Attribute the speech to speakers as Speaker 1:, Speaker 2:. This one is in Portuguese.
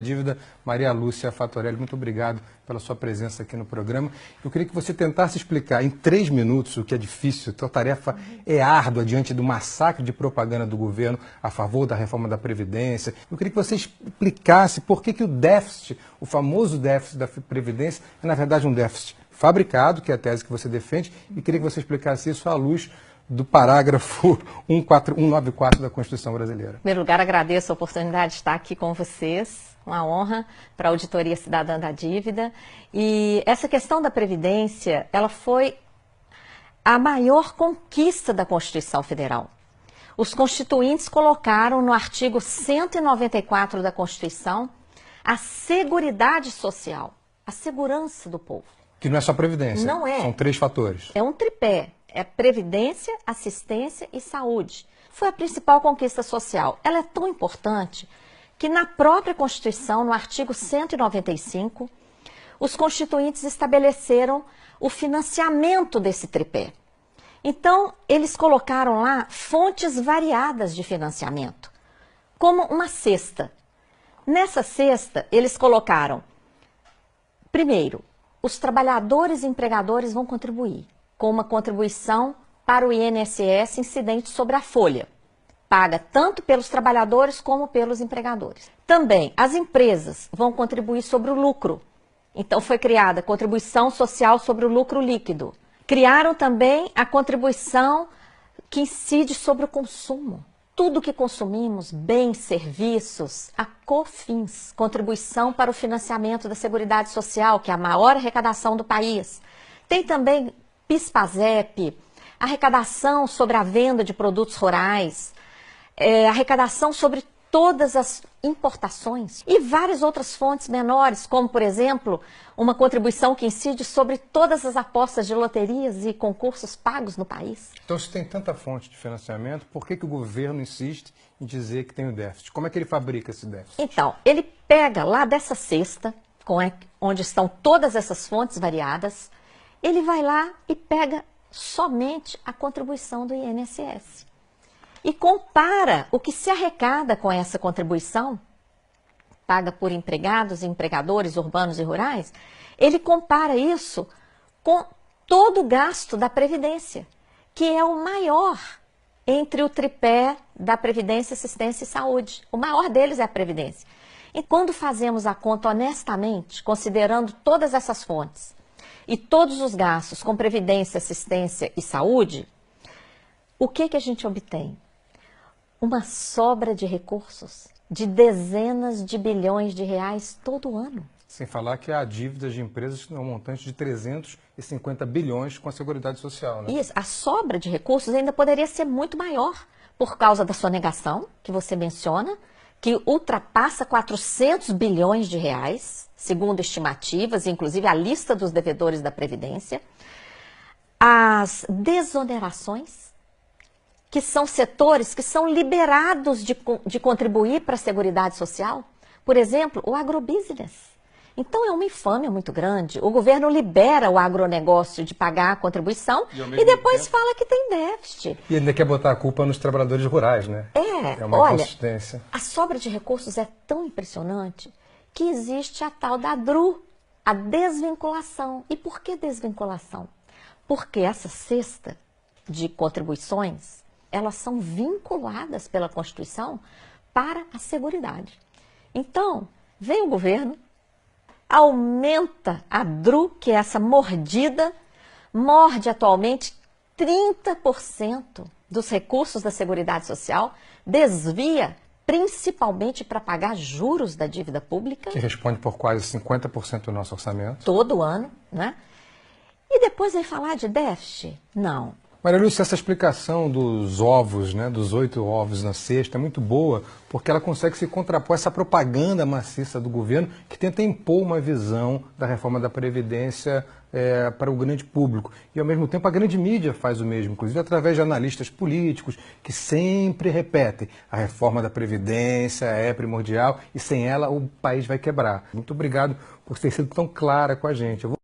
Speaker 1: Dívida, Maria Lúcia Fatorelli, muito obrigado pela sua presença aqui no programa. Eu queria que você tentasse explicar em 3 minutos, o que é difícil, a tarefa é árdua diante do massacre de propaganda do governo a favor da reforma da Previdência. Eu queria que você explicasse por que o déficit, o famoso déficit da Previdência, é na verdade um déficit fabricado, que é a tese que você defende, e queria que você explicasse isso à luz do parágrafo 194 da Constituição Brasileira.
Speaker 2: Em primeiro lugar, agradeço a oportunidade de estar aqui com vocês, uma honra para a Auditoria Cidadã da Dívida. E essa questão da Previdência, ela foi a maior conquista da Constituição Federal. Os constituintes colocaram no artigo 194 da Constituição a seguridade social, a segurança do povo.
Speaker 1: Que não é só Previdência,
Speaker 2: não é.
Speaker 1: São 3 fatores.
Speaker 2: É um tripé. É previdência, assistência e saúde. Foi a principal conquista social. Ela é tão importante que na própria Constituição, no artigo 195, os constituintes estabeleceram o financiamento desse tripé. Então, eles colocaram lá fontes variadas de financiamento, como uma cesta. Nessa cesta, eles colocaram, primeiro, os trabalhadores e empregadores vão contribuir com uma contribuição para o INSS incidente sobre a folha, paga tanto pelos trabalhadores como pelos empregadores. Também, as empresas vão contribuir sobre o lucro. Então, foi criada a contribuição social sobre o lucro líquido. Criaram também a contribuição que incide sobre o consumo. Tudo que consumimos, bens, serviços, a COFINS, contribuição para o financiamento da Seguridade Social, que é a maior arrecadação do país. Tem também PIS/PASEP, arrecadação sobre a venda de produtos rurais, arrecadação sobre todas as importações e várias outras fontes menores, como, por exemplo, uma contribuição que incide sobre todas as apostas de loterias e concursos pagos no país.
Speaker 1: Então, se tem tanta fonte de financiamento, por que o governo insiste em dizer que tem o déficit? Como é que ele fabrica esse déficit?
Speaker 2: Então, ele pega lá dessa cesta, onde estão todas essas fontes variadas, ele vai lá e pega somente a contribuição do INSS. E compara o que se arrecada com essa contribuição, paga por empregados e empregadores urbanos e rurais, ele compara isso com todo o gasto da Previdência, que é o maior entre o tripé da Previdência, Assistência e Saúde. O maior deles é a Previdência. E quando fazemos a conta honestamente, considerando todas essas fontes, e todos os gastos com previdência, assistência e saúde, o que a gente obtém? Uma sobra de recursos de dezenas de bilhões de reais todo ano.
Speaker 1: Sem falar que há dívidas de empresas que têm um montante de 350 bilhões com a Seguridade Social, né?
Speaker 2: Isso, a sobra de recursos ainda poderia ser muito maior por causa da sonegação, que você menciona, que ultrapassa 400 bilhões de reais, segundo estimativas, inclusive a lista dos devedores da Previdência. As desonerações, que são setores que são liberados de contribuir para a Seguridade Social. Por exemplo, o agrobusiness. Então, é uma infâmia muito grande. O governo libera o agronegócio de pagar a contribuição e depois fala que tem déficit.
Speaker 1: E ainda quer botar a culpa nos trabalhadores rurais, né? É uma
Speaker 2: olha,
Speaker 1: inconsistência.
Speaker 2: A sobra de recursos é tão impressionante que existe a tal da DRU, a desvinculação. E por que desvinculação? Porque essa cesta de contribuições, elas são vinculadas pela Constituição para a Seguridade. Então, vem o governo, aumenta a DRU, que é essa mordida, morde atualmente 30% dos recursos da Seguridade Social, desvia principalmente para pagar juros da dívida pública.
Speaker 1: Que responde por quase 50% do nosso orçamento.
Speaker 2: Todo ano, né? E depois vem falar de déficit? Não.
Speaker 1: Maria Lúcia, essa explicação dos ovos, né, dos 8 ovos na cesta, é muito boa, porque ela consegue se contrapor a essa propaganda maciça do governo que tenta impor uma visão da reforma da Previdência para o grande público. E, ao mesmo tempo, a grande mídia faz o mesmo, inclusive através de analistas políticos que sempre repetem: a reforma da Previdência é primordial e sem ela o país vai quebrar. Muito obrigado por ter sido tão clara com a gente.